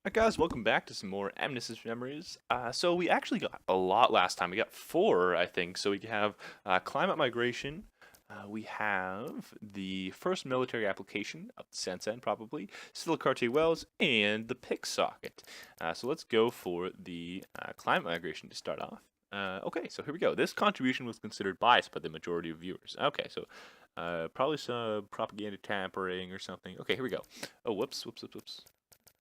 Alright guys, welcome back to some more Mnesist Memories. So we actually got a lot last time. We got four, I think. So we have climate migration. We have the first military application of the Sensen, probably. Scylla Cartier-Wells, and the pick socket. So let's go for the climate migration to start off. Okay, so here we go. This contribution was considered biased by the majority of viewers. Okay, so probably some propaganda tampering or something. Okay, here we go. Oh, whoops.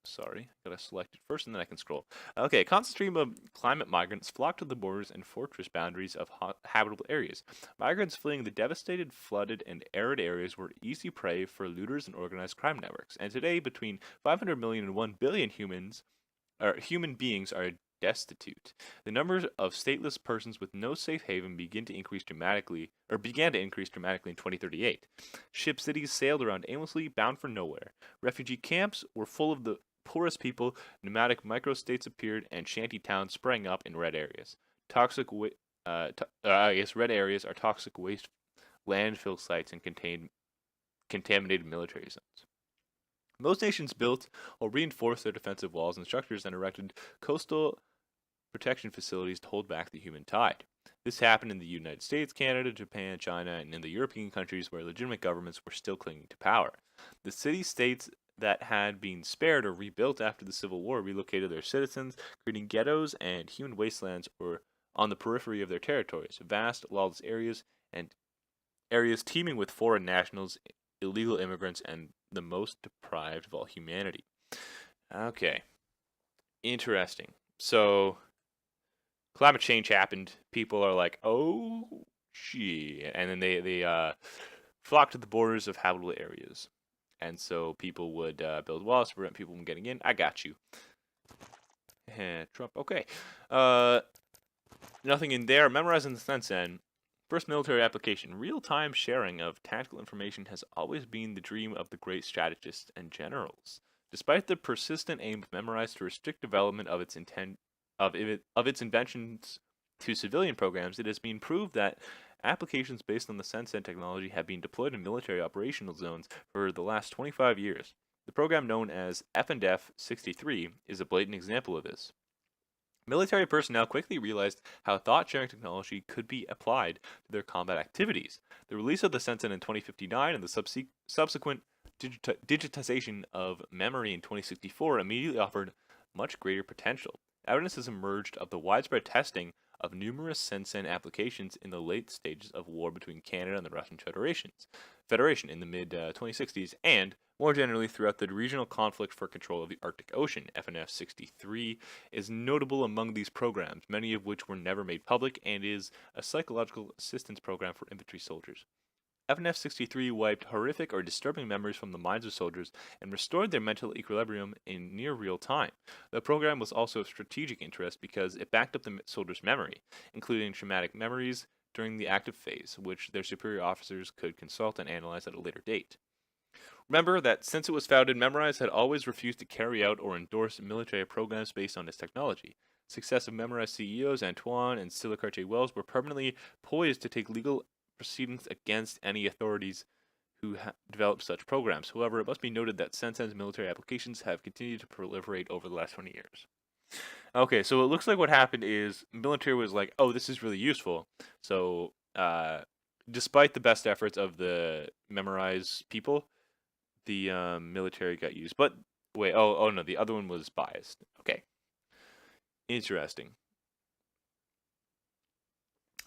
Sorry, gotta select it first and then I can scroll. Okay, a constant stream of climate migrants flocked to the borders and fortress boundaries of habitable areas. Migrants fleeing the devastated, flooded, and arid areas were easy prey for looters and organized crime networks. And today, between 500 million and 1 billion human beings are destitute. The numbers of stateless persons with no safe haven began to increase dramatically in 2038. Ship cities sailed around aimlessly, bound for nowhere. Refugee camps were full of the poorest people, nomadic microstates appeared, and shanty towns sprang up in red areas. Red areas are toxic waste landfill sites and contain contaminated military zones. Most nations built or reinforced their defensive walls and structures and erected coastal protection facilities to hold back the human tide. This happened in the United States, Canada, Japan, China, and in the European countries where legitimate governments were still clinging to power. The city-states that had been spared or rebuilt after the Civil War relocated their citizens, creating ghettos and human wastelands or on the periphery of their territories, vast, lawless areas and areas teeming with foreign nationals, illegal immigrants, and the most deprived of all humanity. Okay, interesting. So, climate change happened. People are like, oh, gee. And then they flock to the borders of habitable areas. And so people would build walls to prevent people from getting in. I got you. Trump, okay. Nothing in there. Memorizing the Sensen. First military application. Real-time sharing of tactical information has always been the dream of the great strategists and generals. Despite the persistent aim of Memorize to restrict development of its inventions to civilian programs, it has been proved that applications based on the Sensen technology have been deployed in military operational zones for the last 25 years. The program known as F&F 63 is a blatant example of this. Military personnel quickly realized how thought-sharing technology could be applied to their combat activities. The release of the Sensen in 2059 and the subsequent digitization of memory in 2064 immediately offered much greater potential. Evidence has emerged of the widespread testing of numerous Sensen applications in the late stages of war between Canada and the Russian Federation in the mid-2060s, and more generally throughout the regional conflict for control of the Arctic Ocean. FNF 63 is notable among these programs, many of which were never made public, and is a psychological assistance program for infantry soldiers. FNF 63 wiped horrific or disturbing memories from the minds of soldiers and restored their mental equilibrium in near real time. The program was also of strategic interest because it backed up the soldiers' memory, including traumatic memories during the active phase, which their superior officers could consult and analyze at a later date. Remember that since it was founded, Memorize had always refused to carry out or endorse military programs based on its technology. Successive Memorize CEOs Antoine and Scylla Cartier-Wells were permanently poised to take legal proceedings against any authorities who developed such programs. However, it must be noted that Sensen's military applications have continued to proliferate over the last 20 years. Okay, so it looks like what happened is military was like, oh, this is really useful. So, despite the best efforts of the Memorize people, the military got used. But wait, oh no, the other one was biased. Okay, interesting.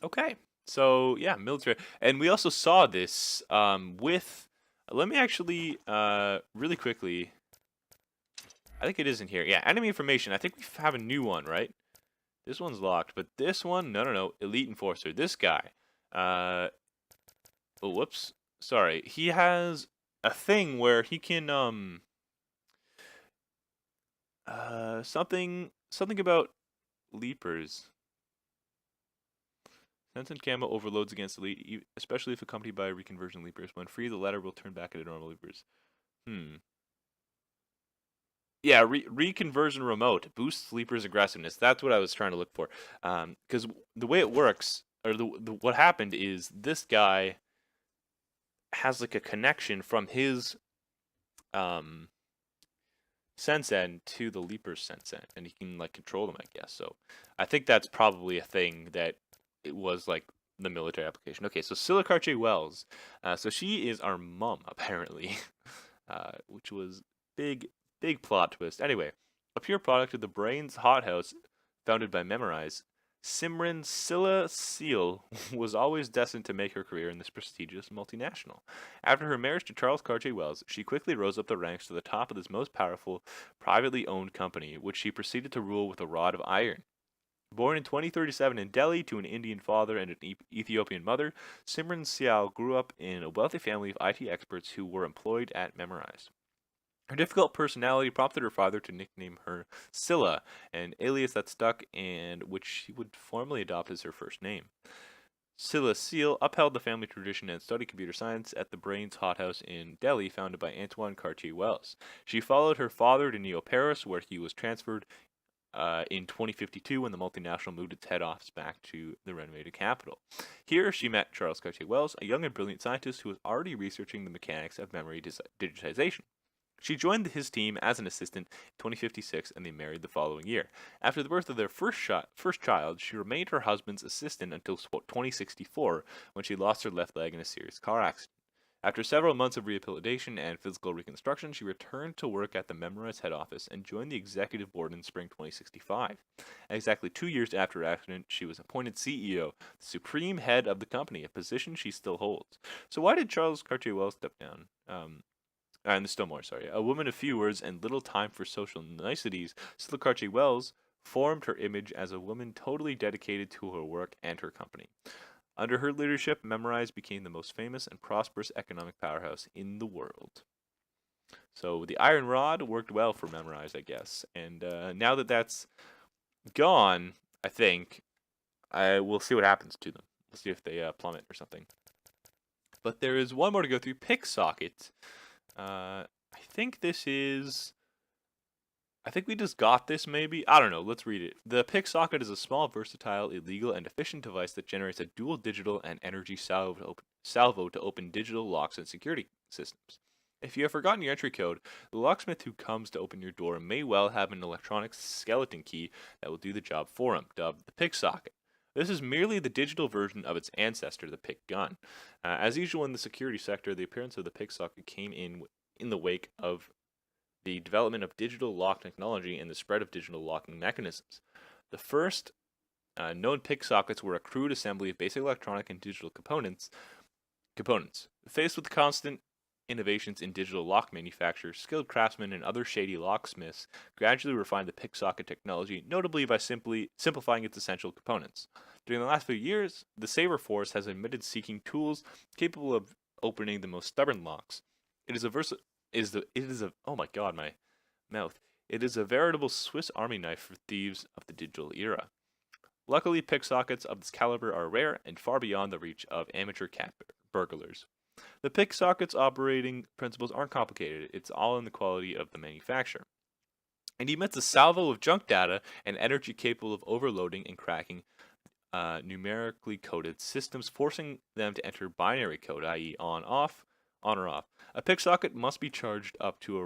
Okay, so yeah, military, and we also saw this with. Let me actually really quickly. I think it is in here. Yeah, enemy information. I think we have a new one, right? This one's locked, but this one, no, elite enforcer. This guy. Oh, whoops. Sorry. He has a thing where he can something about leapers. Sense and camo overloads against elite, especially if accompanied by reconversion leapers. When free, the latter will turn back into normal leapers. Yeah, reconversion remote boosts leapers' aggressiveness. That's what I was trying to look for. Because the way it works, or what happened is this guy has like a connection from his Sensen to the Leaper's Sensen, and he can like control them, I guess. So I think that's probably a thing that it was like the military application. Okay, so Scylla Cartier-Wells. So she is our mom, apparently, which was big plot twist. Anyway, a pure product of the brain's hothouse founded by Memorize, Simran Scylla Seal was always destined to make her career in this prestigious multinational. After her marriage to Charles Cartier-Wells, she quickly rose up the ranks to the top of this most powerful, privately owned company, which she proceeded to rule with a rod of iron. Born in 2037 in Delhi to an Indian father and an Ethiopian mother, Simran Sial grew up in a wealthy family of IT experts who were employed at Memorize. Her difficult personality prompted her father to nickname her Scylla, an alias that stuck and which she would formally adopt as her first name. Scylla Seal upheld the family tradition and studied computer science at the Brains hothouse in Delhi, founded by Antoine Cartier-Wells. She followed her father to Neo-Paris, where he was transferred in 2052 when the multinational moved its head office back to the renovated capital. Here, she met Charles Cartier-Wells, a young and brilliant scientist who was already researching the mechanics of memory digitization. She joined his team as an assistant in 2056 and they married the following year. After the birth of their first child, she remained her husband's assistant until 2064 when she lost her left leg in a serious car accident. After several months of rehabilitation and physical reconstruction, she returned to work at the Memorize head office and joined the executive board in spring 2065. Exactly 2 years after her accident, she was appointed CEO, the supreme head of the company, a position she still holds. So why did Charles Cartier-Wells step down? And there's still more, sorry. A woman of few words and little time for social niceties, Scylla Cartier-Wells formed her image as a woman totally dedicated to her work and her company. Under her leadership, Memorize became the most famous and prosperous economic powerhouse in the world. So the iron rod worked well for Memorize, I guess. And now that that's gone, I think I will see what happens to them. We'll see if they plummet or something. But there is one more to go through. Picksocket. I think this is. I think we just got this, maybe? I don't know. Let's read it. The Picksocket is a small, versatile, illegal, and efficient device that generates a dual digital and energy salvo to open digital locks and security systems. If you have forgotten your entry code, the locksmith who comes to open your door may well have an electronic skeleton key that will do the job for him, dubbed the Picksocket. This is merely the digital version of its ancestor, the pick gun. As usual in the security sector, the appearance of the Picksocket came in the wake of the development of digital lock technology and the spread of digital locking mechanisms. The first known Picksockets were a crude assembly of basic electronic and digital components. Faced with constant innovations in digital lock manufacture, skilled craftsmen and other shady locksmiths gradually refined the Picksocket technology, notably by simplifying its essential components. During the last few years, the Saber Force has admitted seeking tools capable of opening the most stubborn locks. It is a oh my god, my mouth. It is a veritable Swiss Army knife for thieves of the digital era. Luckily, Picksockets of this caliber are rare and far beyond the reach of amateur cat burglars. The Picksocket's operating principles aren't complicated, it's all in the quality of the manufacturer. It emits a salvo of junk data and energy capable of overloading and cracking numerically coded systems, forcing them to enter binary code, i.e., on or off. A Picksocket must be charged up to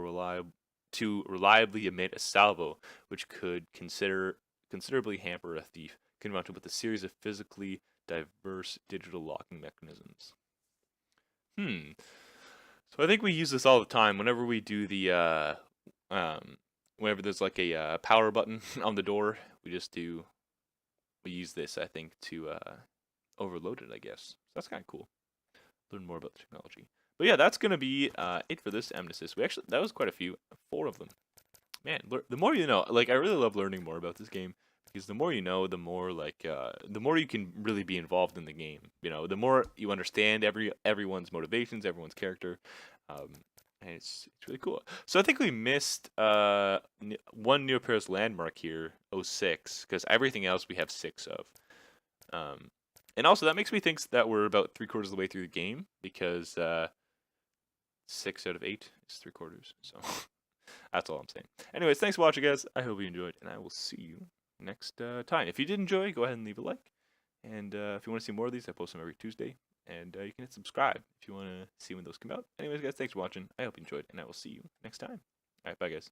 reliably emit a salvo, which could considerably hamper a thief confronted with a series of physically diverse digital locking mechanisms. So I think we use this all the time whenever we do the whenever there's like a power button on the door. We use this, I think, to overload it, I guess. So that's kind of cool. Learn more about the technology. But yeah, that's gonna be it for this Mnesist. That was quite a few, 4 of them. Man, the more you know. Like I really love learning more about this game because the more you know, the more the more you can really be involved in the game. You know, the more you understand everyone's motivations, everyone's character. And it's really cool. So I think we missed one Neo-Paris landmark here, 06, because everything else we have 6 of. And also that makes me think that we're about 3/4 of the way through the game because 6 out of 8 is 3/4. So that's all I'm saying. Anyways, thanks for watching, guys. I hope you enjoyed, and I will see you next time. If you did enjoy, go ahead and leave a like. And if you want to see more of these, I post them every Tuesday. And you can hit subscribe if you want to see when those come out. Anyways, guys, thanks for watching. I hope you enjoyed, and I will see you next time. All right, bye, guys.